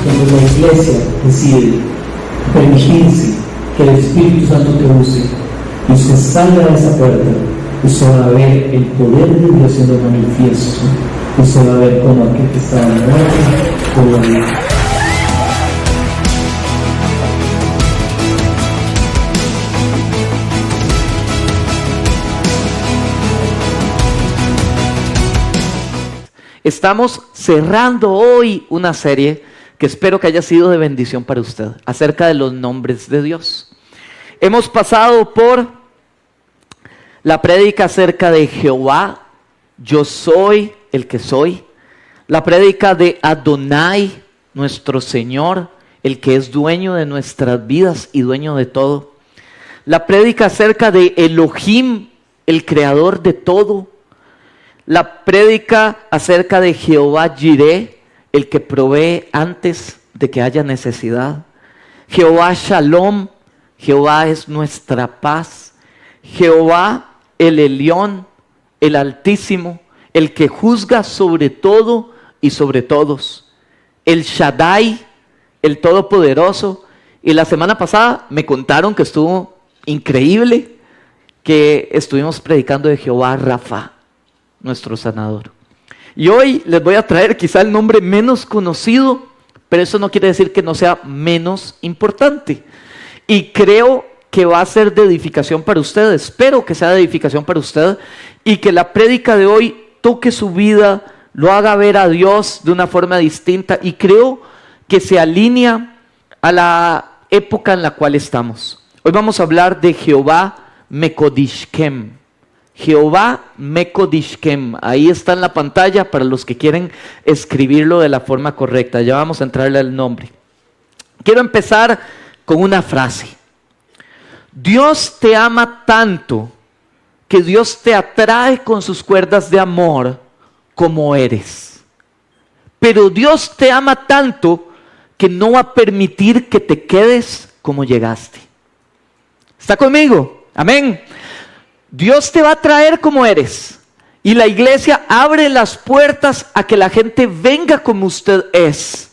Cuando la iglesia decide permitirse que el Espíritu Santo te use y usted salga de esa puerta, usted va a ver el poder de Dios siendo manifiesto. Usted va a ver cómo aquel que estaba muerto puede vivir. Estamos cerrando hoy una serie que espero que haya sido de bendición para usted, acerca de los nombres de Dios. Hemos pasado por la prédica acerca de Jehová, yo soy el que soy. La prédica de Adonai, nuestro Señor, el que es dueño de nuestras vidas y dueño de todo. La prédica acerca de Elohim, el creador de todo. La prédica acerca de Jehová Jireh, el que provee antes de que haya necesidad. Jehová Shalom, Jehová es nuestra paz. Jehová el Elión, el Altísimo, el que juzga sobre todo y sobre todos. El Shaddai, el Todopoderoso. Y la semana pasada me contaron que estuvo increíble, que estuvimos predicando de Jehová Rafa, nuestro sanador. Y hoy les voy a traer quizá el nombre menos conocido, pero eso no quiere decir que no sea menos importante. Y creo que va a ser de edificación para usted, espero que sea de edificación para usted, y que la prédica de hoy toque su vida, lo haga ver a Dios de una forma distinta, y creo que se alinea a la época en la cual estamos. Hoy vamos a hablar de Jehová Mekodishkem. Jehová Mekodishkem, ahí está en la pantalla para los que quieren escribirlo de la forma correcta. Ya vamos a entrarle al nombre. Quiero empezar con una frase. Dios te ama tanto que Dios te atrae con sus cuerdas de amor como eres. Pero Dios te ama tanto que no va a permitir que te quedes como llegaste. ¿Está conmigo? Amén. Dios te va a traer como eres. Y la iglesia abre las puertas a que la gente venga como usted es.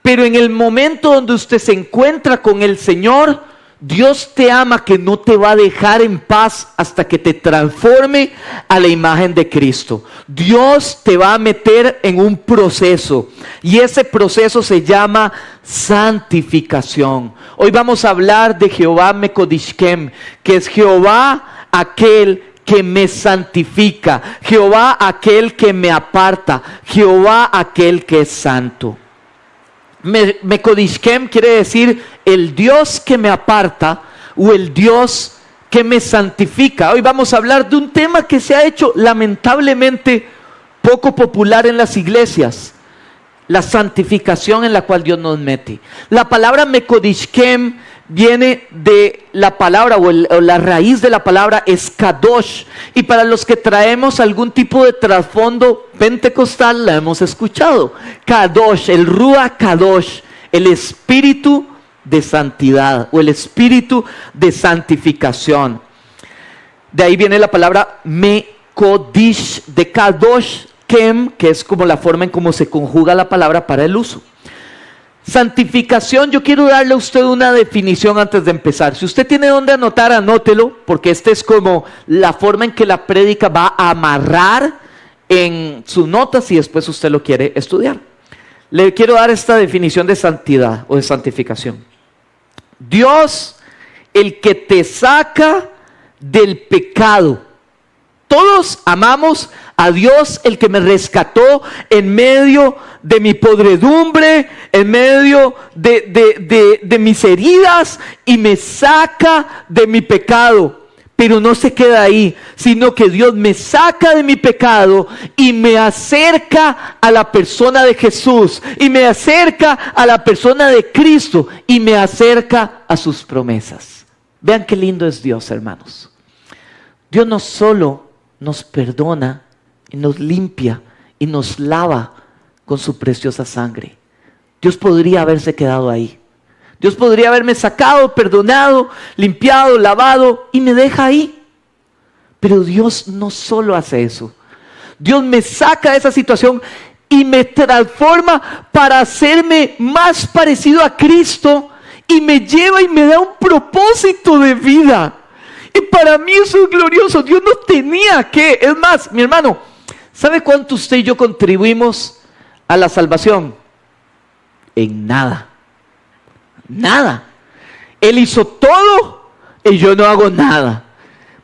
Pero en el momento donde usted se encuentra con el Señor, Dios te ama que no te va a dejar en paz hasta que te transforme a la imagen de Cristo. Dios te va a meter en un proceso. Y ese proceso se llama santificación. Hoy vamos a hablar de Jehová Mekodishkem, que es Jehová aquel que me santifica, Jehová aquel que me aparta, Jehová aquel que es santo. Mekodishkem quiere decir el Dios que me aparta o el Dios que me santifica. Hoy vamos a hablar de un tema que se ha hecho lamentablemente poco popular en las iglesias: la santificación en la cual Dios nos mete. La palabra Mekodishkem viene de la palabra o la raíz de la palabra es Kadosh, y para los que traemos algún tipo de trasfondo pentecostal la hemos escuchado. Kadosh, el Ruach Kadosh, el espíritu de santidad o el espíritu de santificación. De ahí viene la palabra Mekodish, de Kadosh Kem, que es como la forma en cómo se conjuga la palabra para el uso. Santificación, yo quiero darle a usted una definición antes de empezar. Si usted tiene donde anotar, anótelo, porque esta es como la forma en que la prédica va a amarrar en sus notas y después usted lo quiere estudiar. Le quiero dar esta definición de santidad o de santificación. Dios, el que te saca del pecado. Todos amamos a Dios el que me rescató en medio de mi podredumbre, en medio de mis heridas y me saca de mi pecado. Pero no se queda ahí, sino que Dios me saca de mi pecado y me acerca a la persona de Jesús, y me acerca a la persona de Cristo, y me acerca a sus promesas. Vean qué lindo es Dios, hermanos. Dios no solo nos perdona y nos limpia y nos lava con su preciosa sangre. Dios podría haberse quedado ahí. Dios podría haberme sacado, perdonado, limpiado, lavado y me deja ahí. Pero Dios no solo hace eso. Dios me saca de esa situación y me transforma para hacerme más parecido a Cristo y me lleva y me da un propósito de vida. Y para mí eso es glorioso. Dios no tenía que. Es más, mi hermano, ¿sabe cuánto usted y yo contribuimos a la salvación? En nada. Nada. Él hizo todo y yo no hago nada.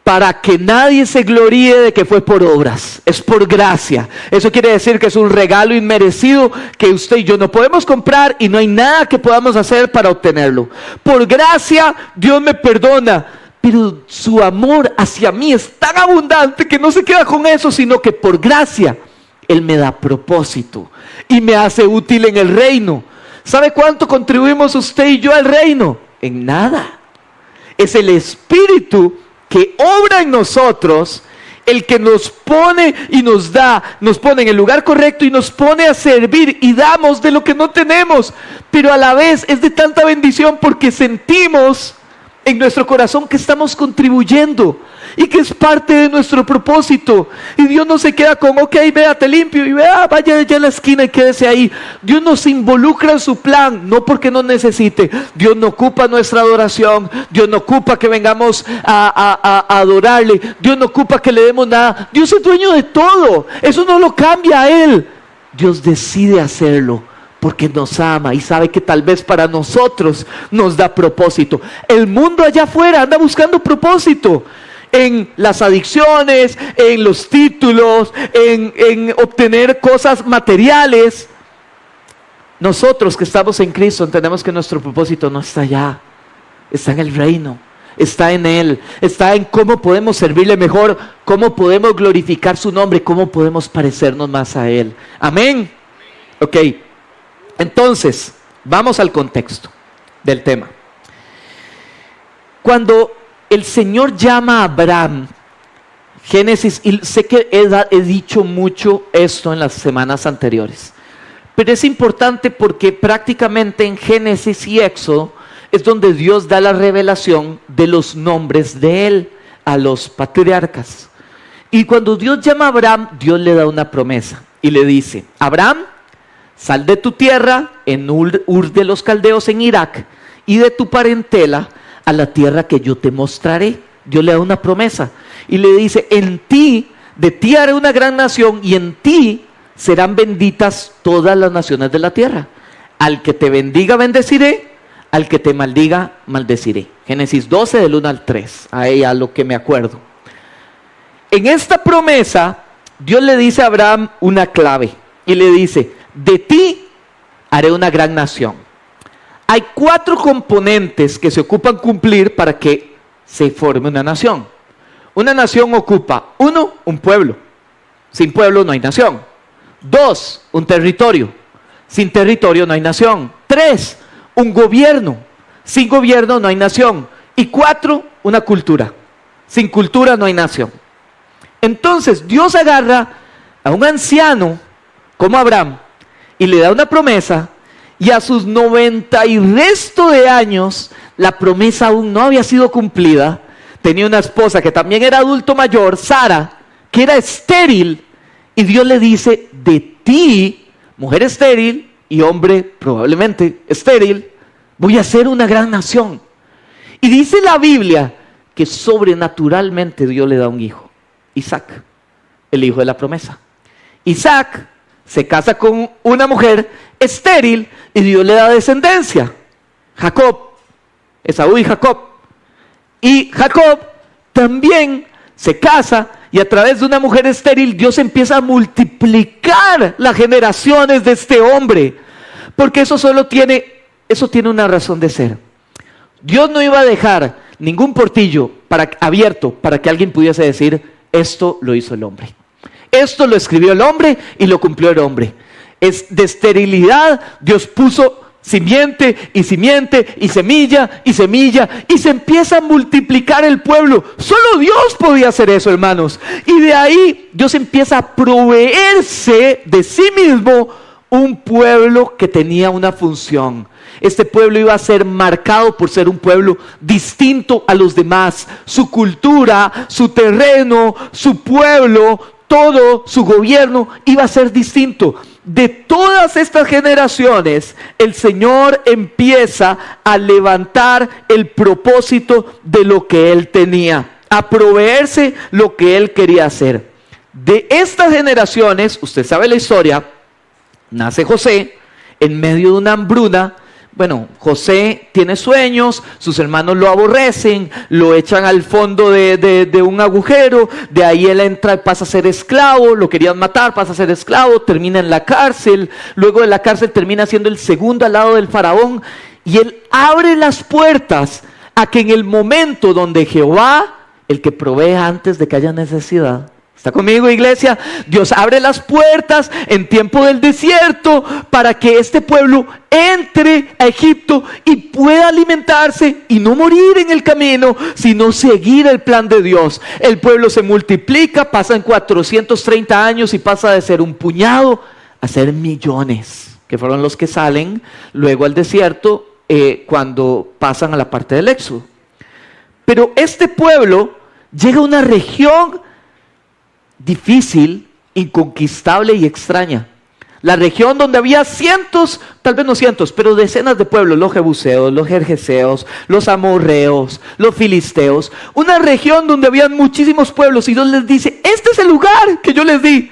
Para que nadie se gloríe de que fue por obras. Es por gracia. Eso quiere decir que es un regalo inmerecido que usted y yo no podemos comprar y no hay nada que podamos hacer para obtenerlo. Por gracia Dios me perdona, pero su amor hacia mí es tan abundante que no se queda con eso, sino que por gracia Él me da propósito y me hace útil en el reino. ¿Sabe cuánto contribuimos usted y yo al reino? En nada. Es el Espíritu que obra en nosotros, el que nos pone y nos pone en el lugar correcto y nos pone a servir y damos de lo que no tenemos, pero a la vez es de tanta bendición porque sentimos en nuestro corazón que estamos contribuyendo y que es parte de nuestro propósito. Y Dios no se queda con, ok, vea, te limpio y vea, vaya allá en la esquina y quédese ahí. Dios nos involucra en su plan, no porque nos necesite. Dios no ocupa nuestra adoración, Dios no ocupa que vengamos a adorarle, Dios no ocupa que le demos nada. Dios es dueño de todo, eso no lo cambia a Él. Dios decide hacerlo porque nos ama y sabe que tal vez para nosotros nos da propósito. El mundo allá afuera anda buscando propósito en las adicciones, en los títulos, en obtener cosas materiales. Nosotros que estamos en Cristo entendemos que nuestro propósito no está allá, está en el reino, está en Él, está en cómo podemos servirle mejor, cómo podemos glorificar su nombre, cómo podemos parecernos más a Él. Amén. Ok. Entonces, vamos al contexto del tema. Cuando el Señor llama a Abraham, Génesis, y sé que he dicho mucho esto en las semanas anteriores, pero es importante porque prácticamente en Génesis y Éxodo es donde Dios da la revelación de los nombres de Él a los patriarcas. Y cuando Dios llama a Abraham, Dios le da una promesa y le dice: Abraham, sal de tu tierra en Ur de los Caldeos en Irak y de tu parentela a la tierra que yo te mostraré. Dios le da una promesa y le dice: de ti haré una gran nación y en ti serán benditas todas las naciones de la tierra. Al que te bendiga bendeciré, al que te maldiga maldeciré. Génesis 12 del 1 al 3, ahí a lo que me acuerdo. En esta promesa Dios le dice a Abraham una clave y le dice: de ti haré una gran nación. Hay 4 componentes que se ocupan cumplir para que se forme una nación. Una nación ocupa: 1, un pueblo. Sin pueblo no hay nación. 2, un territorio. Sin territorio no hay nación. 3, un gobierno. Sin gobierno no hay nación. Y 4, una cultura. Sin cultura no hay nación. Entonces Dios agarra a un anciano como Abraham y le da una promesa, y a sus 90 y resto de años, la promesa aún no había sido cumplida. Tenía una esposa que también era adulto mayor, Sara, que era estéril, y Dios le dice: de ti, mujer estéril y hombre probablemente estéril, voy a hacer una gran nación. Y dice la Biblia que sobrenaturalmente Dios le da un hijo, Isaac, el hijo de la promesa. Isaac se casa con una mujer estéril y Dios le da descendencia. Jacob, Esaú y Jacob. Y Jacob también se casa y a través de una mujer estéril, Dios empieza a multiplicar las generaciones de este hombre. Porque eso tiene una razón de ser. Dios no iba a dejar ningún portillo abierto para que alguien pudiese decir, esto lo hizo el hombre. Esto lo escribió el hombre y lo cumplió el hombre. De esterilidad Dios puso simiente y simiente y semilla y semilla y se empieza a multiplicar el pueblo. Solo Dios podía hacer eso, hermanos. Y de ahí Dios empieza a proveerse de sí mismo un pueblo que tenía una función. Este pueblo iba a ser marcado por ser un pueblo distinto a los demás. Su cultura, su terreno, su pueblo, todo su gobierno iba a ser distinto. De todas estas generaciones, el Señor empieza a levantar el propósito de lo que Él tenía, a proveerse lo que Él quería hacer. De estas generaciones, usted sabe la historia, nace José en medio de una hambruna. Bueno, José tiene sueños, sus hermanos lo aborrecen, lo echan al fondo de un agujero, de ahí él entra y pasa a ser esclavo, lo querían matar, pasa a ser esclavo, termina en la cárcel, luego de la cárcel termina siendo el segundo al lado del faraón, y él abre las puertas a que en el momento donde Jehová, el que provee antes de que haya necesidad, ¿está conmigo, iglesia? Dios abre las puertas en tiempo del desierto para que este pueblo entre a Egipto y pueda alimentarse y no morir en el camino, sino seguir el plan de Dios. El pueblo se multiplica, pasan 430 años y pasa de ser un puñado a ser millones, que fueron los que salen luego al desierto cuando pasan a la parte del Éxodo. Pero este pueblo llega a una región difícil, inconquistable y extraña. La región donde había cientos, tal vez no cientos, pero decenas de pueblos, los jebuseos, los gergeseos, los amorreos, los filisteos. Una región donde había muchísimos pueblos y Dios les dice, este es el lugar que yo les di.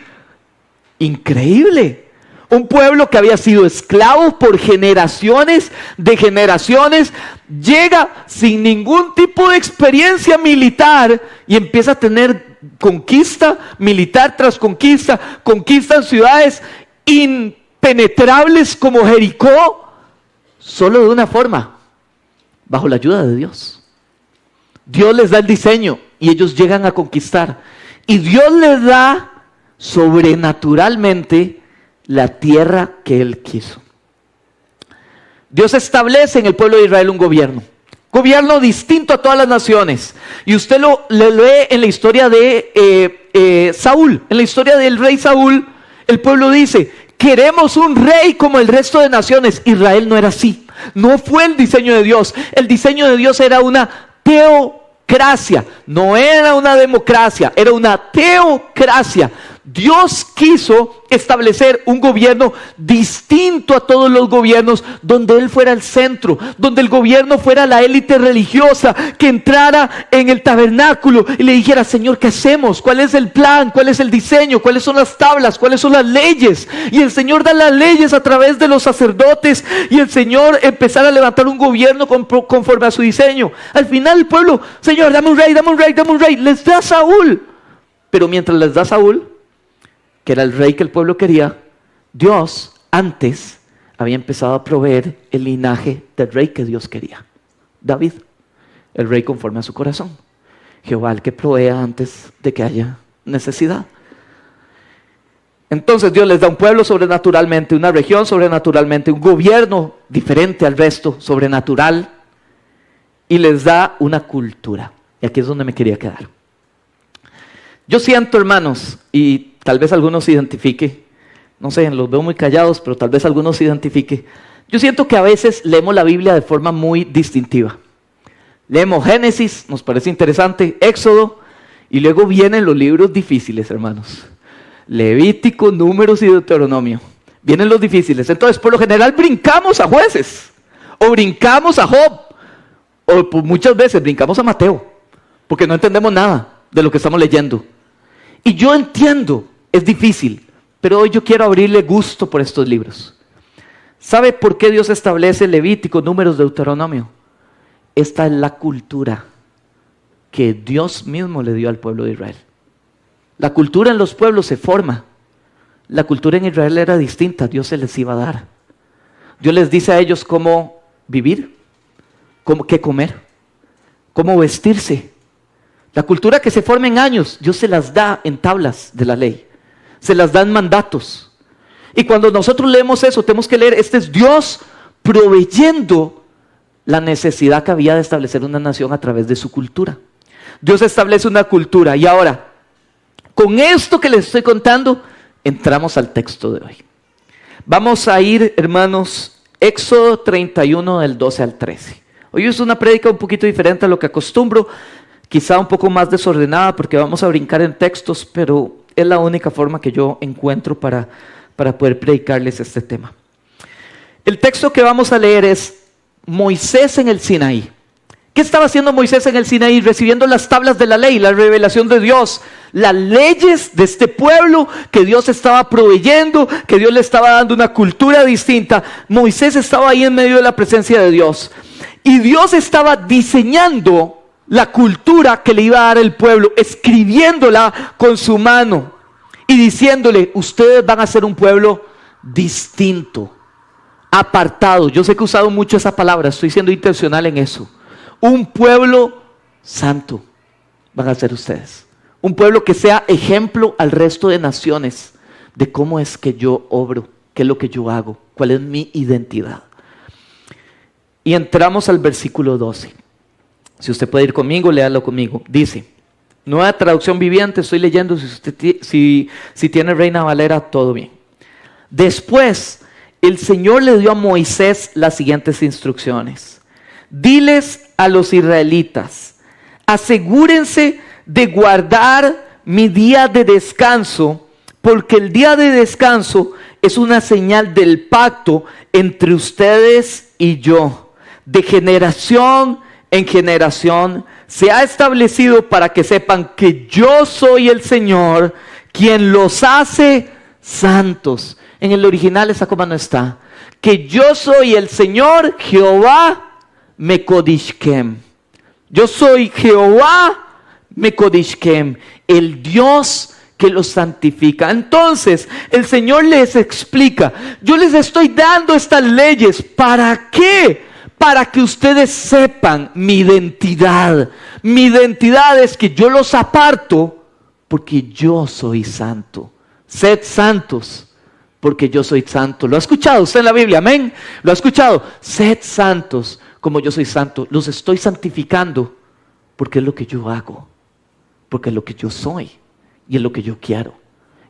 Increíble. Un pueblo que había sido esclavo por generaciones de generaciones, llega sin ningún tipo de experiencia militar y empieza a tener conquista militar tras conquista, conquistan ciudades impenetrables como Jericó, solo de una forma, bajo la ayuda de Dios. Dios les da el diseño y ellos llegan a conquistar. Y Dios les da sobrenaturalmente la tierra que Él quiso. Dios establece en el pueblo de Israel un gobierno distinto a todas las naciones. Y usted lo lee en la historia de Saúl, en la historia del rey Saúl. El pueblo dice, queremos un rey como el resto de naciones. Israel no era así, no fue el diseño de Dios. El diseño de Dios era una teocracia, no era una democracia, era una teocracia. Dios quiso establecer un gobierno distinto a todos los gobiernos, donde Él fuera el centro, donde el gobierno fuera la élite religiosa, que entrara en el tabernáculo y le dijera, Señor, ¿qué hacemos? ¿Cuál es el plan? ¿Cuál es el diseño? ¿Cuáles son las tablas? ¿Cuáles son las leyes? Y el Señor da las leyes a través de los sacerdotes y el Señor empezar a levantar un gobierno conforme a su diseño. Al final el pueblo, Señor, dame un rey, dame un rey, dame un rey. Les da Saúl. Pero mientras les da Saúl, que era el rey que el pueblo quería, Dios antes había empezado a proveer el linaje del rey que Dios quería. David, el rey conforme a su corazón. Jehová, el que provea antes de que haya necesidad. Entonces Dios les da un pueblo sobrenaturalmente, una región sobrenaturalmente, un gobierno diferente al resto, sobrenatural, y les da una cultura. Y aquí es donde me quería quedar. Yo siento, hermanos, y tal vez algunos se identifique, no sé, los veo muy callados, pero tal vez algunos se identifique. Yo siento que a veces leemos la Biblia de forma muy distintiva. Leemos Génesis, nos parece interesante, Éxodo, y luego vienen los libros difíciles, hermanos. Levítico, Números y Deuteronomio. Vienen los difíciles. Entonces, por lo general, brincamos a Jueces, o brincamos a Job, o muchas veces brincamos a Mateo, porque no entendemos nada de lo que estamos leyendo. Y yo entiendo, es difícil, pero hoy yo quiero abrirle gusto por estos libros. ¿Sabe por qué Dios establece Levítico, Números, Deuteronomio? Esta es la cultura que Dios mismo le dio al pueblo de Israel. La cultura en los pueblos se forma. La cultura en Israel era distinta, Dios se les iba a dar. Dios les dice a ellos cómo vivir, qué comer, cómo vestirse. La cultura que se forma en años, Dios se las da en tablas de la ley, se las da en mandatos. Y cuando nosotros leemos eso, tenemos que leer, este es Dios proveyendo la necesidad que había de establecer una nación a través de su cultura. Dios establece una cultura. Y ahora, con esto que les estoy contando, entramos al texto de hoy. Vamos a ir, hermanos, Éxodo 31 del 12 al 13. Hoy es una prédica un poquito diferente a lo que acostumbro, quizá un poco más desordenada porque vamos a brincar en textos, pero es la única forma que yo encuentro para poder predicarles este tema. El texto que vamos a leer es Moisés en el Sinaí. ¿Qué estaba haciendo Moisés en el Sinaí? Recibiendo las tablas de la ley, la revelación de Dios, las leyes de este pueblo que Dios estaba proveyendo, que Dios le estaba dando una cultura distinta. Moisés estaba ahí en medio de la presencia de Dios. Y Dios estaba diseñando la cultura que le iba a dar el pueblo, escribiéndola con su mano y diciéndole, ustedes van a ser un pueblo distinto, apartado. Yo sé que he usado mucho esa palabra, estoy siendo intencional en eso. Un pueblo santo van a ser ustedes. Un pueblo que sea ejemplo al resto de naciones de cómo es que yo obro, qué es lo que yo hago, cuál es mi identidad. Y entramos al versículo 12. Si usted puede ir conmigo, léalo conmigo. Dice, Nueva Traducción Viviente, estoy leyendo, si tiene Reina Valera, todo bien. Después, el Señor le dio a Moisés las siguientes instrucciones. Diles a los israelitas, asegúrense de guardar mi día de descanso, porque el día de descanso es una señal del pacto entre ustedes y yo. De generación en generación se ha establecido para que sepan que yo soy el Señor, quien los hace santos. En el original esa coma no está. Que yo soy el Señor, Jehová Mekodishkem. Yo soy Jehová Mekodishkem, el Dios que los santifica. Entonces el Señor les explica, yo les estoy dando estas leyes, ¿para qué? Para que ustedes sepan mi identidad. Mi identidad es que yo los aparto porque yo soy santo. Sed santos porque yo soy santo. ¿Lo ha escuchado usted en la Biblia? Amén. ¿Lo ha escuchado? Sed santos como yo soy santo. Los estoy santificando porque es lo que yo hago, porque es lo que yo soy y es lo que yo quiero.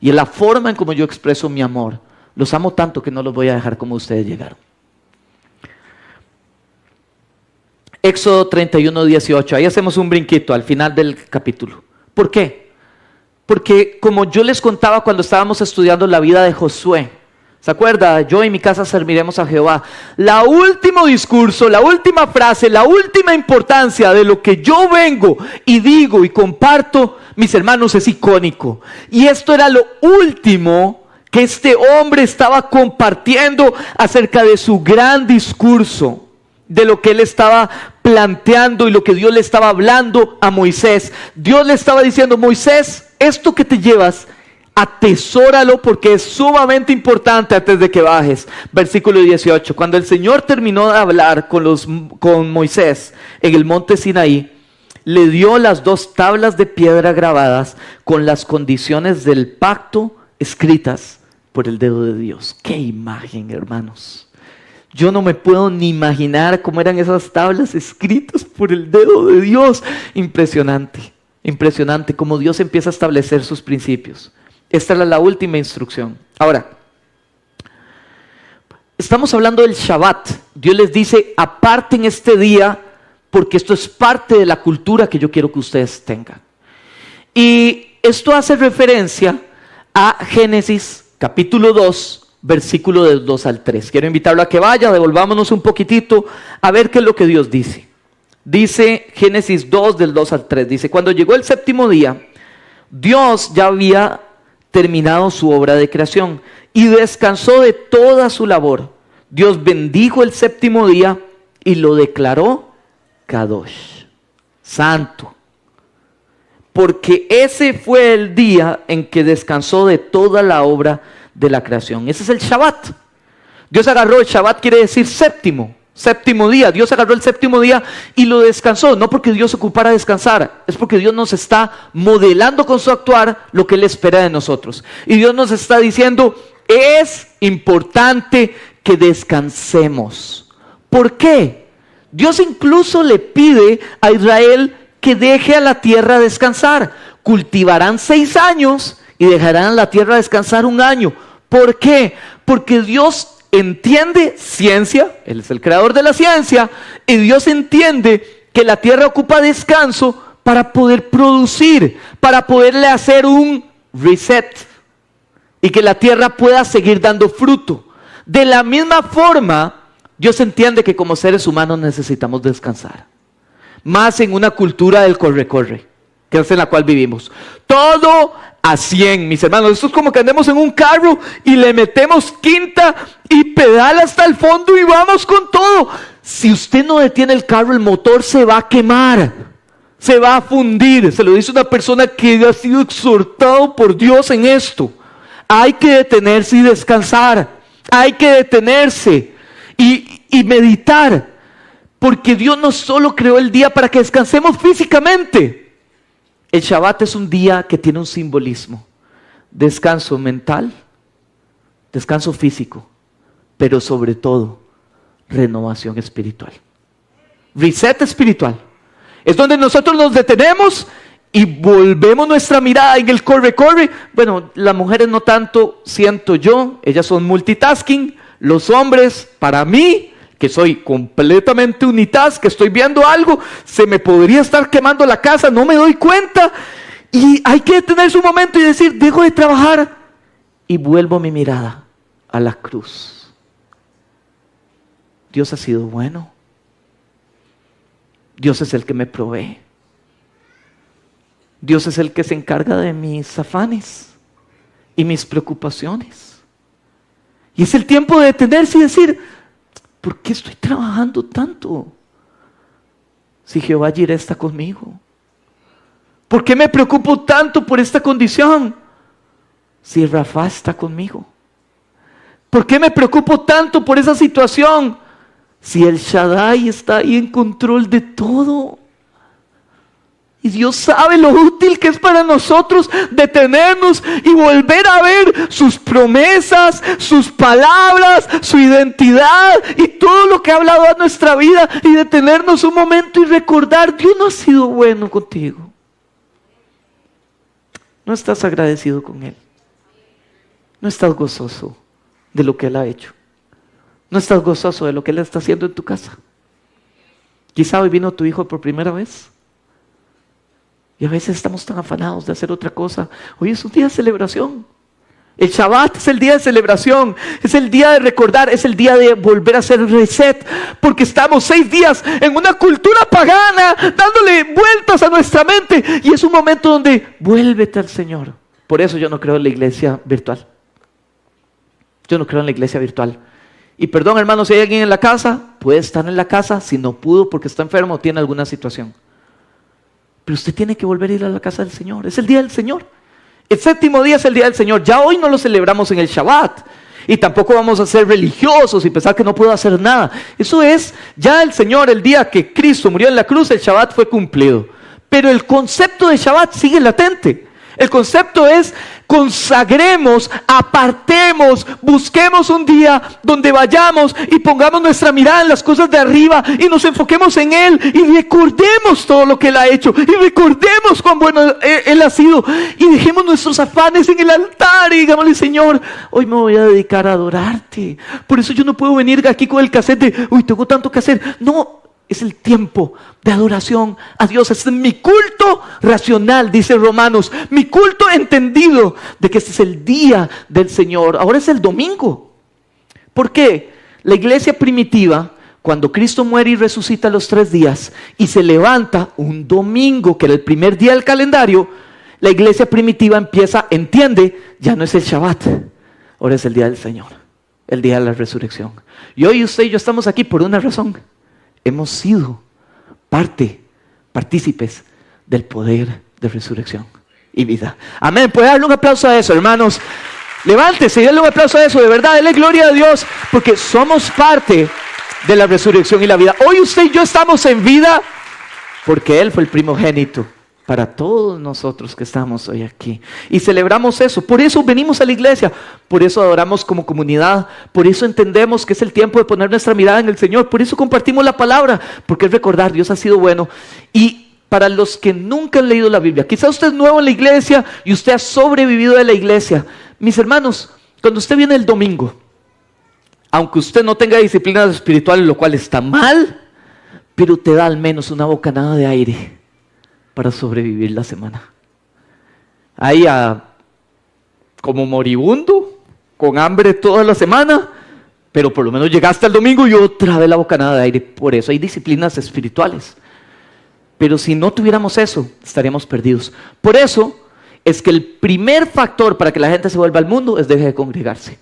Y es la forma en como yo expreso mi amor. Los amo tanto que no los voy a dejar como ustedes llegaron. Éxodo 31, 18. Ahí hacemos un brinquito al final del capítulo. ¿Por qué? Porque como yo les contaba cuando estábamos estudiando la vida de Josué, ¿se acuerda? Yo y mi casa serviremos a Jehová. La último discurso, la última frase, la última importancia de lo que yo vengo y digo y comparto, mis hermanos, es icónico. Y esto era lo último que este hombre estaba compartiendo acerca de su gran discurso, de lo que él estaba planteando y lo que Dios le estaba hablando a Moisés. Dios le estaba diciendo, Moisés, esto que te llevas, atesóralo porque es sumamente importante antes de que bajes. Versículo 18, cuando el Señor terminó de hablar con Moisés en el monte Sinaí, le dio las 2 tablas de piedra grabadas con las condiciones del pacto escritas por el dedo de Dios. ¡Qué imagen, hermanos! Yo no me puedo ni imaginar cómo eran esas tablas escritas por el dedo de Dios. Impresionante, impresionante cómo Dios empieza a establecer sus principios. Esta era la última instrucción. Ahora, estamos hablando del Shabbat. Dios les dice, aparten este día porque esto es parte de la cultura que yo quiero que ustedes tengan. Y esto hace referencia a Génesis capítulo 2, versículo del 2 al 3. Quiero invitarlo a que vaya, devolvámonos un poquitito a ver qué es lo que Dios dice. Dice Génesis 2 del 2 al 3. Dice, cuando llegó el 7º día, Dios ya había terminado su obra de creación y descansó de toda su labor. Dios bendijo el 7º día y lo declaró Kadosh, santo. porque ese fue el día en que descansó de toda la obra de la creación. Ese es el Shabbat. Dios agarró el Shabbat, quiere decir séptimo día. Dios agarró el séptimo día y lo descansó. No porque Dios se ocupara de descansar, es porque Dios nos está modelando con su actuar lo que Él espera de nosotros. Y Dios nos está diciendo, es importante que descansemos. ¿Por qué? Dios incluso le pide a Israel que deje a la tierra descansar. Cultivarán 6 años y dejarán la tierra descansar 1 año. ¿Por qué? Porque Dios entiende ciencia, Él es el creador de la ciencia, y Dios entiende que la tierra ocupa descanso para poder producir, para poderle hacer un reset y que la tierra pueda seguir dando fruto. De la misma forma, Dios entiende que como seres humanos necesitamos descansar. Más en una cultura del corre-corre, que es en la cual vivimos. Todo a 100, mis hermanos. Esto es como que andemos en un carro y le metemos quinta y pedala hasta el fondo y vamos con todo. Si usted no detiene el carro, el motor se va a quemar, se va a fundir. Se lo dice una persona que ha sido exhortado por Dios en esto. Hay que detenerse y descansar. Hay que detenerse y meditar. Porque Dios no solo creó el día para que descansemos físicamente. El Shabbat es un día que tiene un simbolismo. Descanso mental, descanso físico, pero sobre todo, renovación espiritual. Reset espiritual. Es donde nosotros nos detenemos y volvemos nuestra mirada en el corre-corre. Bueno, las mujeres no tanto, siento yo, ellas son multitasking. Los hombres, para mí, que soy completamente unitask, que estoy viendo algo, se me podría estar quemando la casa, no me doy cuenta, y hay que detenerse un momento y decir, dejo de trabajar y vuelvo mi mirada a la cruz. Dios ha sido bueno. Dios es el que me provee. Dios es el que se encarga de mis afanes y mis preocupaciones. Y es el tiempo de detenerse y decir, ¿por qué estoy trabajando tanto? Si Jehová Jireh está conmigo. ¿Por qué me preocupo tanto por esta condición? Si Rafa está conmigo. ¿Por qué me preocupo tanto por esa situación? Si el Shaddai está ahí en control de todo. Y Dios sabe lo útil que es para nosotros detenernos y volver a ver sus promesas, sus palabras, su identidad y todo lo que ha hablado a nuestra vida, y detenernos un momento y recordar, Dios no ha sido bueno contigo. No estás agradecido con Él. No estás gozoso de lo que Él ha hecho. No estás gozoso de lo que Él está haciendo en tu casa. Quizá hoy vino tu hijo por primera vez. Y a veces estamos tan afanados de hacer otra cosa. Hoy es un día de celebración. El Shabbat es el día de celebración. Es el día de recordar. Es el día de volver a hacer reset. Porque estamos 6 días en una cultura pagana, dándole vueltas a nuestra mente. Y es un momento donde vuélvete al Señor. Por eso yo no creo en la iglesia virtual. Yo no creo en la iglesia virtual. Y perdón, hermanos, si hay alguien en la casa, puede estar en la casa. Si no pudo porque está enfermo o tiene alguna situación. Pero usted tiene que volver a ir a la casa del Señor. Es el día del Señor. El 7º día es el día del Señor. Ya hoy no lo celebramos en el Shabbat. Y tampoco vamos a ser religiosos y pensar que no puedo hacer nada. Eso es ya el Señor, el día que Cristo murió en la cruz, el Shabbat fue cumplido. Pero el concepto de Shabbat sigue latente. El concepto es consagremos, apartemos, busquemos un día donde vayamos y pongamos nuestra mirada en las cosas de arriba y nos enfoquemos en Él y recordemos todo lo que Él ha hecho y recordemos cuán bueno Él ha sido y dejemos nuestros afanes en el altar y digámosle, Señor, hoy me voy a dedicar a adorarte. Por eso yo no puedo venir aquí con el cassette de, uy, tengo tanto que hacer. No. Es el tiempo de adoración a Dios. Es mi culto racional, dice Romanos. Mi culto entendido de que este es el día del Señor. Ahora es el domingo. ¿Por qué? La iglesia primitiva, cuando Cristo muere y resucita a los 3 días y se levanta un domingo, que era el primer día del calendario, la iglesia primitiva entiende, ya no es el Shabbat, ahora es el día del Señor, el día de la resurrección. Y hoy usted y yo estamos aquí por una razón. Hemos sido partícipes del poder de resurrección y vida. Amén. ¿Puede darle un aplauso a eso, hermanos? Levántese y denle un aplauso a eso. De verdad, denle gloria a Dios, porque somos parte de la resurrección y la vida. Hoy usted y yo estamos en vida porque Él fue el primogénito para todos nosotros que estamos hoy aquí. Y celebramos eso. Por eso venimos a la iglesia. Por eso adoramos como comunidad. Por eso entendemos que es el tiempo de poner nuestra mirada en el Señor. Por eso compartimos la palabra. Porque es recordar, Dios ha sido bueno. Y para los que nunca han leído la Biblia, quizá usted es nuevo en la iglesia y usted ha sobrevivido de la iglesia. Mis hermanos, cuando usted viene el domingo, aunque usted no tenga disciplinas espirituales, lo cual está mal, pero te da al menos una bocanada de aire para sobrevivir la semana. Ahí como moribundo, con hambre toda la semana, pero por lo menos llegaste al domingo y otra vez la bocanada de aire. Por eso hay disciplinas espirituales. Pero si no tuviéramos eso, estaríamos perdidos. Por eso es que el primer factor para que la gente se vuelva al mundo es deje de congregarse.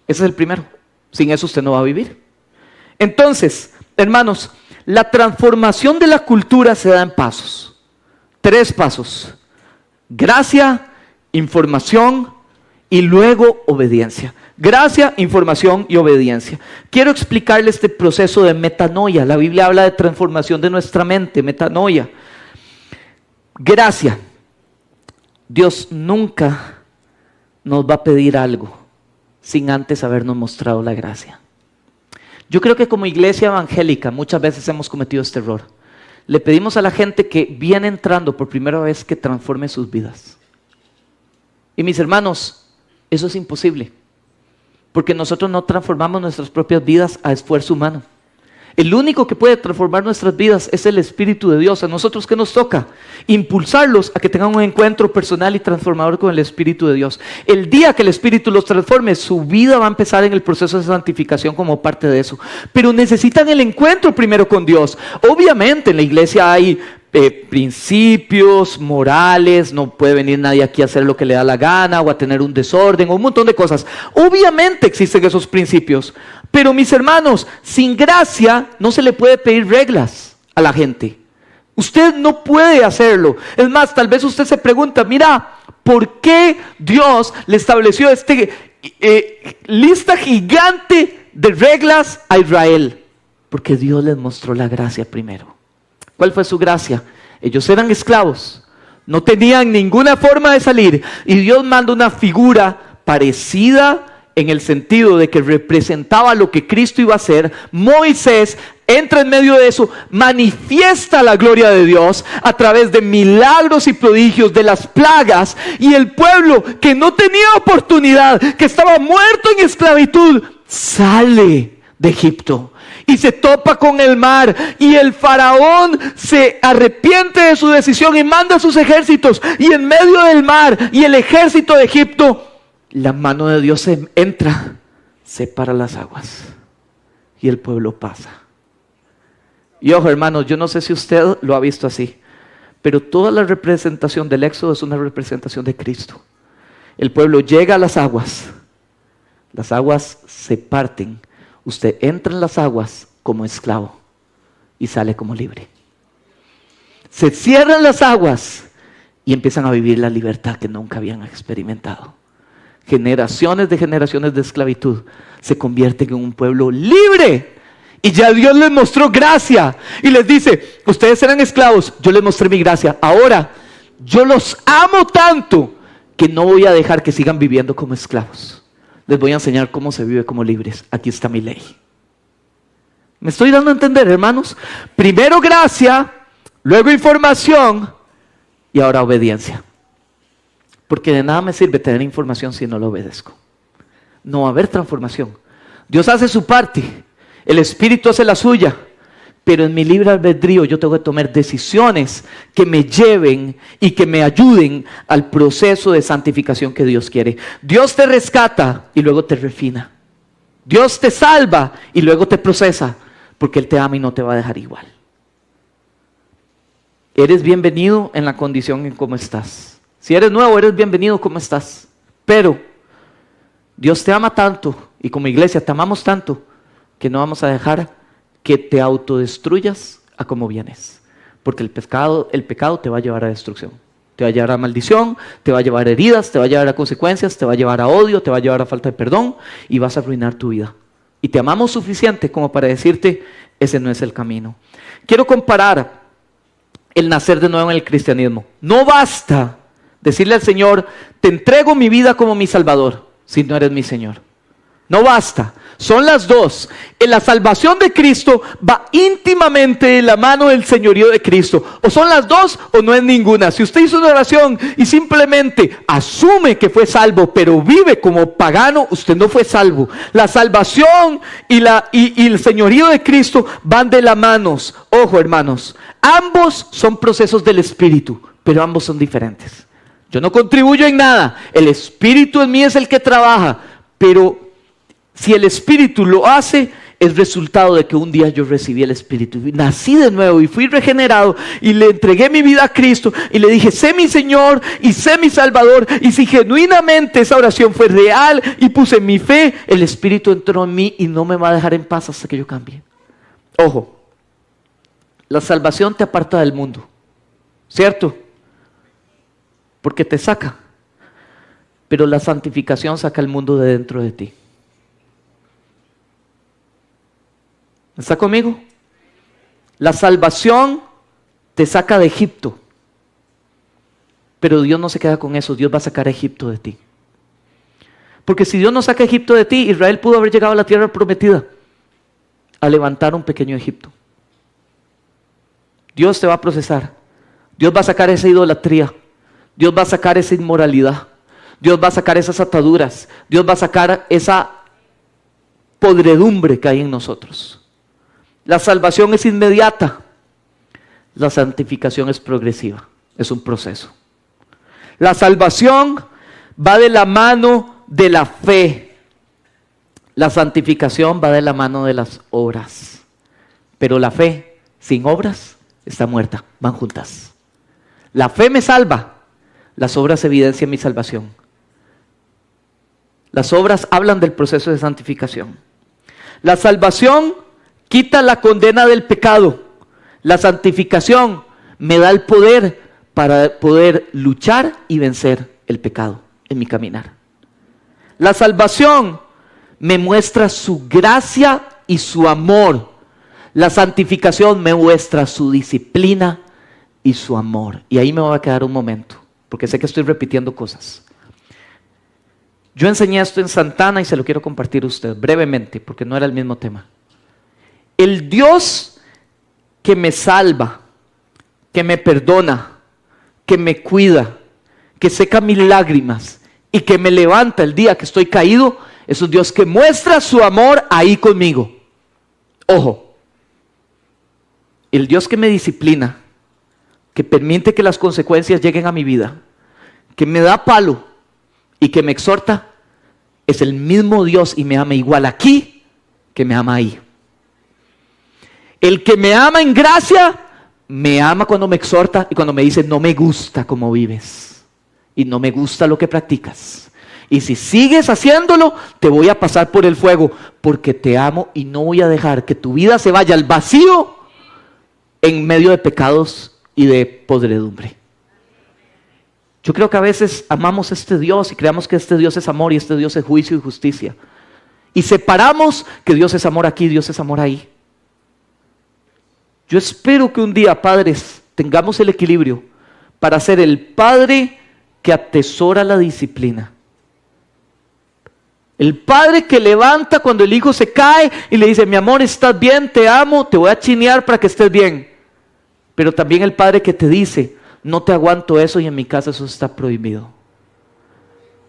Ese es el primero. Sin eso usted no va a vivir. Entonces, hermanos, la transformación de la cultura se da en pasos. 3 pasos: gracia, información y luego obediencia. Gracia, información y obediencia. Quiero explicarle este proceso de metanoia. La Biblia habla de transformación de nuestra mente, metanoia. Gracia. Dios nunca nos va a pedir algo sin antes habernos mostrado la gracia. Yo creo que como iglesia evangélica muchas veces hemos cometido este error. Le pedimos a la gente que viene entrando por primera vez que transforme sus vidas. Y mis hermanos, eso es imposible. Porque nosotros no transformamos nuestras propias vidas a esfuerzo humano. El único que puede transformar nuestras vidas es el Espíritu de Dios. A nosotros, ¿qué nos toca? Impulsarlos a que tengan un encuentro personal y transformador con el Espíritu de Dios. El día que el Espíritu los transforme, su vida va a empezar en el proceso de santificación como parte de eso. Pero necesitan el encuentro primero con Dios. Obviamente en la iglesia hay principios morales, no puede venir nadie aquí a hacer lo que le da la gana o a tener un desorden o un montón de cosas. Obviamente existen esos principios, pero mis hermanos, sin gracia no se le puede pedir reglas a la gente. Usted no puede hacerlo. Es más, tal vez usted se pregunta, mira, ¿por qué Dios le estableció lista gigante de reglas a Israel? Porque Dios les mostró la gracia primero. ¿Cuál fue su gracia? Ellos eran esclavos, no tenían ninguna forma de salir, y Dios manda una figura parecida en el sentido de que representaba lo que Cristo iba a hacer. Moisés entra en medio de eso, manifiesta la gloria de Dios a través de milagros y prodigios, de las plagas, y el pueblo que no tenía oportunidad, que estaba muerto en esclavitud, sale de Egipto y se topa con el mar, y el faraón se arrepiente de su decisión y manda a sus ejércitos, y en medio del mar y el ejército de Egipto, la mano de Dios entra, separa las aguas y el pueblo pasa. Y ojo, hermanos, yo no sé si usted lo ha visto así, pero toda la representación del Éxodo es una representación de Cristo. El pueblo llega a las aguas se parten. Usted entra en las aguas como esclavo y sale como libre. Se cierran las aguas y empiezan a vivir la libertad que nunca habían experimentado. Generaciones de esclavitud se convierten en un pueblo libre. Y ya Dios les mostró gracia y les dice, ustedes eran esclavos, yo les mostré mi gracia. Ahora yo los amo tanto que no voy a dejar que sigan viviendo como esclavos. Les voy a enseñar cómo se vive como libres. Aquí está mi ley. ¿Me estoy dando a entender, hermanos? Primero gracia, luego información y ahora obediencia. Porque de nada me sirve tener información si no lo obedezco. No va a haber transformación. Dios hace su parte, el Espíritu hace la suya, pero en mi libre albedrío yo tengo que tomar decisiones que me lleven y que me ayuden al proceso de santificación que Dios quiere. Dios te rescata y luego te refina. Dios te salva y luego te procesa, porque Él te ama y no te va a dejar igual. Eres bienvenido en la condición en cómo estás. Si eres nuevo, eres bienvenido como estás. Pero Dios te ama tanto, y como iglesia te amamos tanto, que no vamos a dejar que te autodestruyas a como vienes. Porque el pecado te va a llevar a destrucción. Te va a llevar a maldición, te va a llevar a heridas, te va a llevar a consecuencias, te va a llevar a odio, te va a llevar a falta de perdón y vas a arruinar tu vida. Y te amamos suficiente como para decirte, ese no es el camino. Quiero comparar el nacer de nuevo en el cristianismo. No basta decirle al Señor, te entrego mi vida como mi Salvador, si no eres mi Señor. No basta. Son las dos. En la salvación de Cristo va íntimamente de la mano del señorío de Cristo. O son las dos o no es ninguna. Si usted hizo una oración y simplemente asume que fue salvo, pero vive como pagano, usted no fue salvo. La salvación y el señorío de Cristo van de la mano. Ojo, hermanos, ambos son procesos del Espíritu, pero ambos son diferentes. Yo no contribuyo en nada. El Espíritu en mí es el que trabaja, pero si el Espíritu lo hace, es resultado de que un día yo recibí el Espíritu. Nací de nuevo y fui regenerado y le entregué mi vida a Cristo y le dije, sé mi Señor y sé mi Salvador. Y si genuinamente esa oración fue real y puse mi fe, el Espíritu entró en mí y no me va a dejar en paz hasta que yo cambie. Ojo, la salvación te aparta del mundo, ¿cierto? Porque te saca. Pero la santificación saca el mundo de dentro de ti. ¿Está conmigo? La salvación te saca de Egipto. Pero Dios no se queda con eso. Dios va a sacar a Egipto de ti. Porque si Dios no saca a Egipto de ti, Israel pudo haber llegado a la tierra prometida a levantar un pequeño Egipto. Dios te va a procesar. Dios va a sacar esa idolatría. Dios va a sacar esa inmoralidad. Dios va a sacar esas ataduras. Dios va a sacar esa podredumbre que hay en nosotros. La salvación es inmediata. La santificación es progresiva. Es un proceso. La salvación va de la mano de la fe. La santificación va de la mano de las obras. Pero la fe sin obras está muerta. Van juntas. La fe me salva. Las obras evidencian mi salvación. Las obras hablan del proceso de santificación. La salvación quita la condena del pecado. La santificación me da el poder para poder luchar y vencer el pecado en mi caminar. La salvación me muestra su gracia y su amor. La santificación me muestra su disciplina y su amor. Y ahí me voy a quedar un momento, porque sé que estoy repitiendo cosas. Yo enseñé esto en Santana y se lo quiero compartir a usted brevemente, porque no era el mismo tema. El Dios que me salva, que me perdona, que me cuida, que seca mis lágrimas y que me levanta el día que estoy caído, es un Dios que muestra su amor ahí conmigo. Ojo, el Dios que me disciplina, que permite que las consecuencias lleguen a mi vida, que me da palo y que me exhorta, es el mismo Dios y me ama igual aquí que me ama ahí. El que me ama en gracia, me ama cuando me exhorta y cuando me dice, no me gusta cómo vives y no me gusta lo que practicas. Y si sigues haciéndolo, te voy a pasar por el fuego porque te amo y no voy a dejar que tu vida se vaya al vacío en medio de pecados y de podredumbre. Yo creo que a veces amamos a este Dios y creamos que este Dios es amor y este Dios es juicio y justicia. Y separamos que Dios es amor aquí, Dios es amor ahí. Yo espero que un día, padres, tengamos el equilibrio para ser el padre que atesora la disciplina. El padre que levanta cuando el hijo se cae y le dice, mi amor, ¿estás bien? Te amo, te voy a chinear para que estés bien. Pero también el padre que te dice, no te aguanto eso y en mi casa eso está prohibido.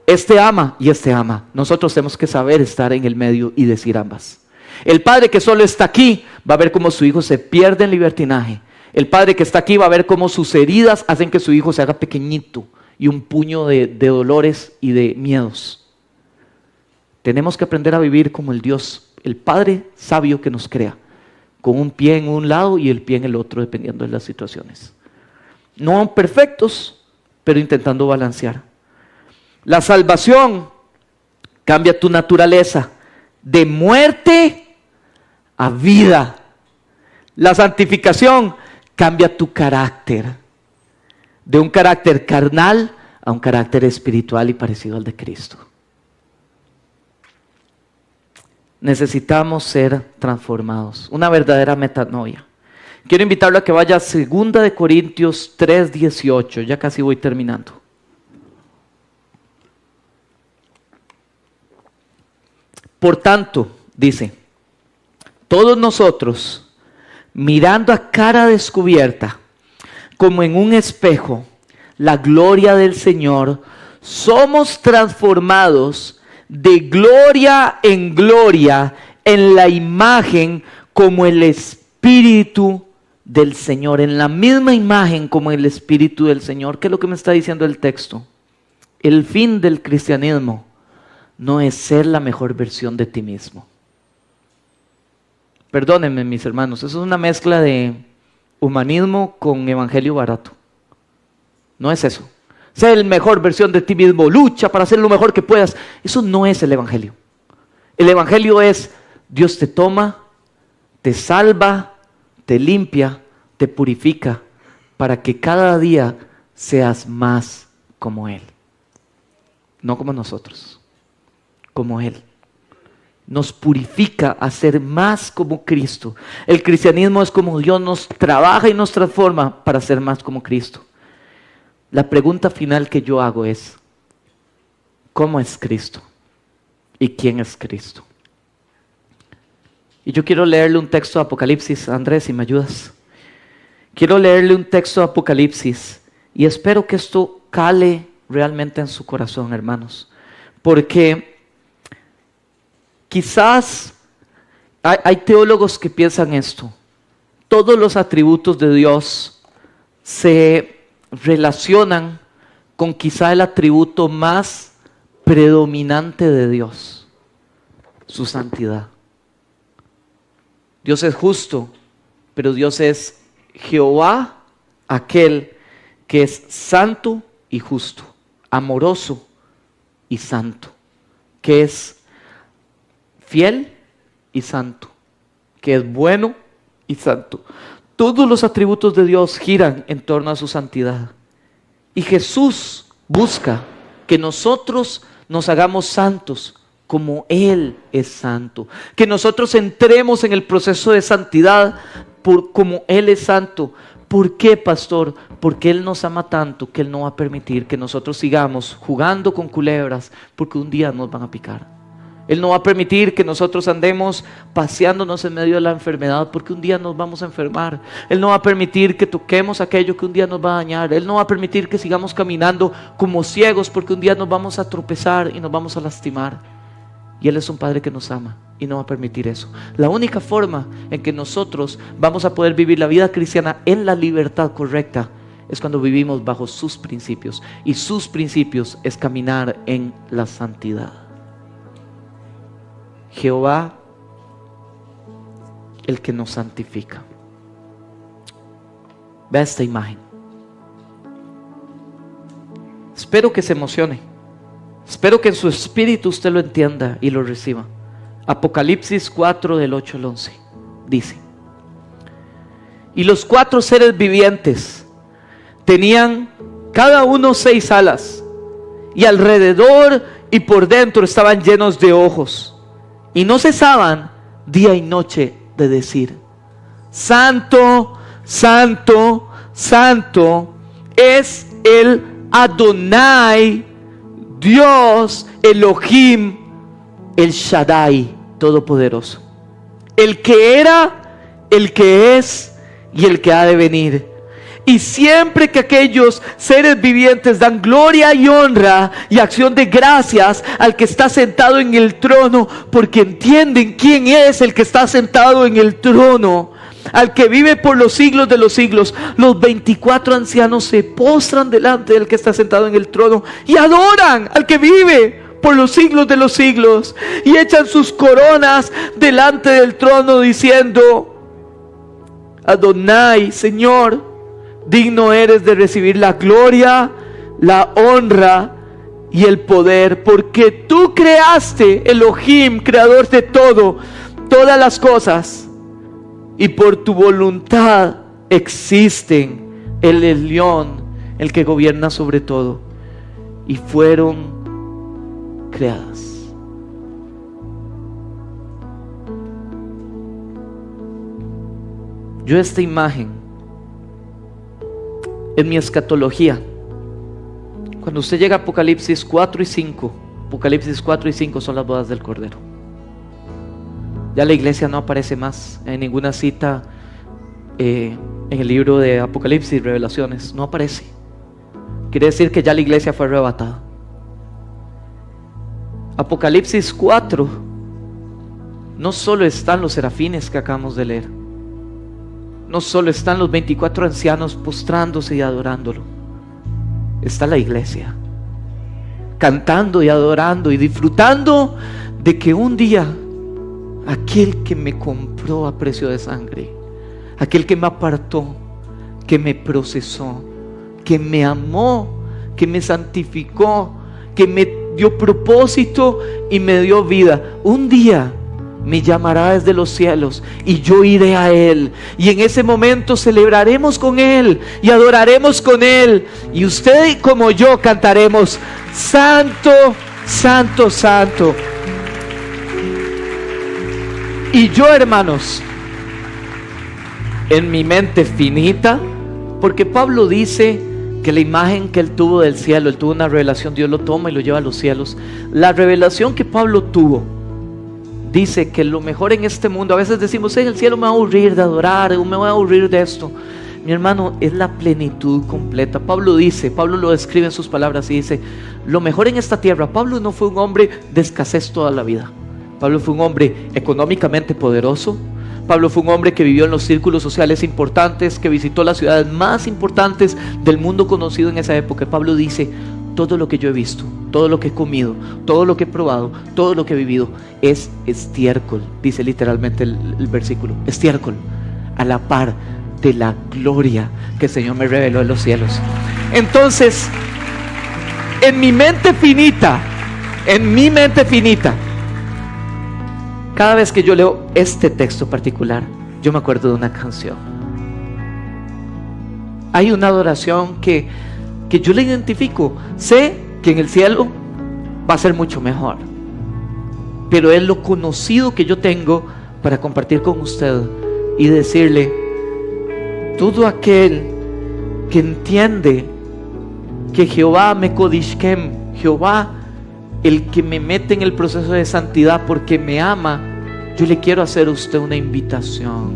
Este ama y este ama. Nosotros tenemos que saber estar en el medio y decir ambas. El padre que solo está aquí va a ver cómo su hijo se pierde en libertinaje. El padre que está aquí va a ver cómo sus heridas hacen que su hijo se haga pequeñito y un puño de dolores y de miedos. Tenemos que aprender a vivir como el Dios, el Padre sabio que nos crea, con un pie en un lado y el pie en el otro, dependiendo de las situaciones. No perfectos, pero intentando balancear. La salvación cambia tu naturaleza de muerte a vida. La santificación cambia tu carácter de un carácter carnal a un carácter espiritual y parecido al de Cristo. Necesitamos ser transformados, una verdadera metanoia. Quiero invitarlo a que vaya a 2 Corintios 3:18, ya casi voy terminando. Por tanto, dice, todos nosotros, mirando a cara descubierta, como en un espejo, la gloria del Señor, somos transformados de gloria en gloria en la imagen como el Espíritu del Señor, en la misma imagen como el Espíritu del Señor. ¿Qué es lo que me está diciendo el texto? El fin del cristianismo no es ser la mejor versión de ti mismo. Perdónenme, mis hermanos, eso es una mezcla de humanismo con evangelio barato. No es eso. Ser la mejor versión de ti mismo, lucha para hacer lo mejor que puedas. Eso no es el evangelio. El evangelio es: Dios te toma, te salva, te limpia, te purifica, para que cada día seas más como Él. No como nosotros, como Él. Nos purifica a ser más como Cristo. El cristianismo es como Dios nos trabaja y nos transforma para ser más como Cristo. La pregunta final que yo hago es: ¿cómo es Cristo? ¿Y quién es Cristo? Y yo quiero leerle un texto de Apocalipsis. Andrés, si me ayudas. Quiero leerle un texto de Apocalipsis y espero que esto cale realmente en su corazón, hermanos. Porque quizás hay teólogos que piensan esto: todos los atributos de Dios se relacionan con quizá el atributo más predominante de Dios, su santidad. Dios es justo, pero Dios es Jehová, aquel que es santo y justo, amoroso y santo, que es fiel y santo, que es bueno y santo. Todos los atributos de Dios giran en torno a su santidad. Y Jesús busca que nosotros nos hagamos santos como Él es santo. Que nosotros entremos en el proceso de santidad como Él es santo. ¿Por qué, pastor? Porque Él nos ama tanto que Él no va a permitir que nosotros sigamos jugando con culebras, porque un día nos van a picar. Él no va a permitir que nosotros andemos paseándonos en medio de la enfermedad, porque un día nos vamos a enfermar. Él no va a permitir que toquemos aquello que un día nos va a dañar. Él no va a permitir que sigamos caminando como ciegos, porque un día nos vamos a tropezar y nos vamos a lastimar. Y Él es un Padre que nos ama y no va a permitir eso. La única forma en que nosotros vamos a poder vivir la vida cristiana en la libertad correcta es cuando vivimos bajo sus principios. Y sus principios es caminar en la santidad. Jehová, el que nos santifica. Vea esta imagen. Espero que se emocione. Espero que en su espíritu usted lo entienda y lo reciba. Apocalipsis 4 del 8 al 11 dice: y los 4 seres vivientes tenían cada uno 6 alas, y alrededor y por dentro estaban llenos de ojos. Y no cesaban día y noche de decir: Santo, Santo, Santo es el Adonai, Dios Elohim, el Shaddai, Todopoderoso, el que era, el que es y el que ha de venir. Y siempre que aquellos seres vivientes dan gloria y honra y acción de gracias al que está sentado en el trono, porque entienden quién es el que está sentado en el trono, al que vive por los siglos de los siglos, los 24 ancianos se postran delante del que está sentado en el trono y adoran al que vive por los siglos de los siglos, y echan sus coronas delante del trono diciendo: Adonai, Señor, digno eres de recibir la gloria, la honra y el poder, porque tú creaste, Elohim, creador de todo, todas las cosas, y por tu voluntad existen, Él es León, el que gobierna sobre todo, y fueron creadas. Yo esta imagen, en mi escatología, cuando usted llega a Apocalipsis 4 y 5, Apocalipsis 4 y 5 son las bodas del Cordero. Ya la iglesia no aparece más en ninguna cita en el libro de Apocalipsis, Revelaciones, no aparece. Quiere decir que ya la iglesia fue arrebatada. Apocalipsis 4, no solo están los serafines que acabamos de leer, no solo están los 24 ancianos postrándose y adorándolo, está la iglesia cantando y adorando y disfrutando de que un día aquel que me compró a precio de sangre, aquel que me apartó, que me procesó, que me amó, que me santificó, que me dio propósito y me dio vida, un día me llamará desde los cielos y yo iré a Él, y en ese momento celebraremos con Él y adoraremos con Él, y usted como yo cantaremos: Santo, Santo, Santo. Y yo, hermanos, en mi mente finita, porque Pablo dice que la imagen que él tuvo del cielo, él tuvo una revelación, Dios lo toma y lo lleva a los cielos. La revelación que Pablo tuvo dice que lo mejor en este mundo, a veces decimos: en el cielo me voy a aburrir de adorar, o me voy a aburrir de esto. Mi hermano, es la plenitud completa. Pablo dice, Pablo lo describe en sus palabras y dice: lo mejor en esta tierra. Pablo no fue un hombre de escasez toda la vida. Pablo fue un hombre económicamente poderoso. Pablo fue un hombre que vivió en los círculos sociales importantes, que visitó las ciudades más importantes del mundo conocido en esa época. Pablo dice: todo lo que yo he visto, todo lo que he comido, todo lo que he probado, todo lo que he vivido es estiércol, dice literalmente el versículo, estiércol, a la par de la gloria que el Señor me reveló en los cielos. Entonces, en mi mente finita, cada vez que yo leo este texto particular, yo me acuerdo de una canción. Hay una adoración que yo le identifico. Sé que en el cielo va a ser mucho mejor, pero es lo conocido que yo tengo para compartir con usted y decirle: todo aquel que entiende que Jehová me kodishkem, Jehová, el que me mete en el proceso de santidad porque me ama, yo le quiero hacer a usted una invitación,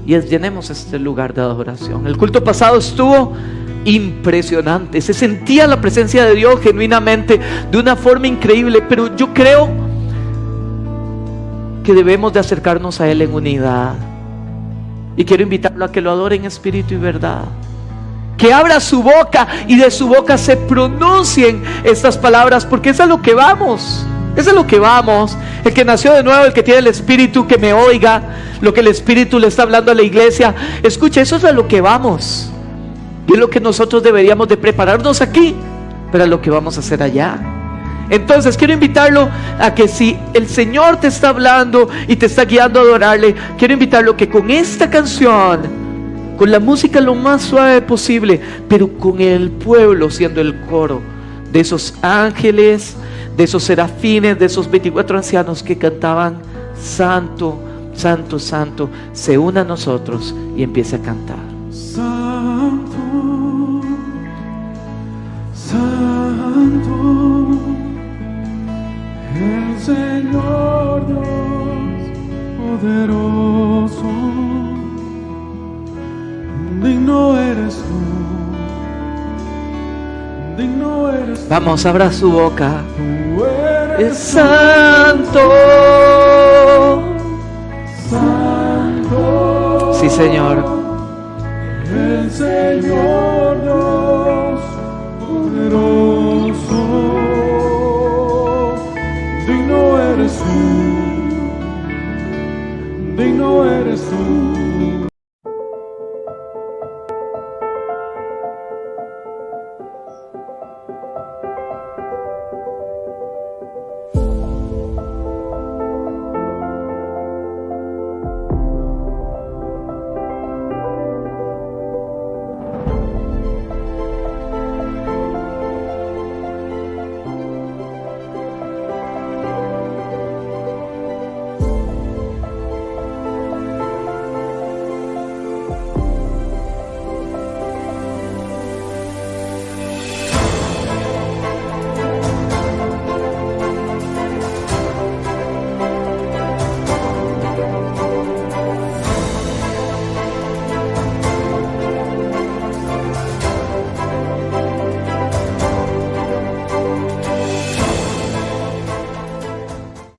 y es: llenemos este lugar de adoración. El culto pasado estuvo impresionante, se sentía la presencia de Dios genuinamente de una forma increíble, pero yo creo que debemos de acercarnos a Él en unidad, y quiero invitarlo a que lo adore en espíritu y verdad, que abra su boca y de su boca se pronuncien estas palabras, porque eso es lo que vamos. Eso es lo que vamos. El que nació de nuevo, el que tiene el Espíritu, que me oiga lo que el Espíritu le está hablando a la iglesia. Escuche, eso es a lo que vamos, y es lo que nosotros deberíamos de prepararnos aquí, pero a lo que vamos a hacer allá. Entonces quiero invitarlo a que, si el Señor te está hablando y te está guiando a adorarle, quiero invitarlo que con esta canción, con la música lo más suave posible, pero con el pueblo siendo el coro de esos ángeles, de esos serafines, de esos 24 ancianos que cantaban: Santo, Santo, Santo, se una a nosotros y empiece a cantar. Santo, Santo, el Señor Dios poderoso, digno eres tú, digno eres tú. Vamos, abra su boca. Tú eres Es santo. santo, Sí, Señor. el Señor Dios poderoso, digno eres tú, digno eres tú.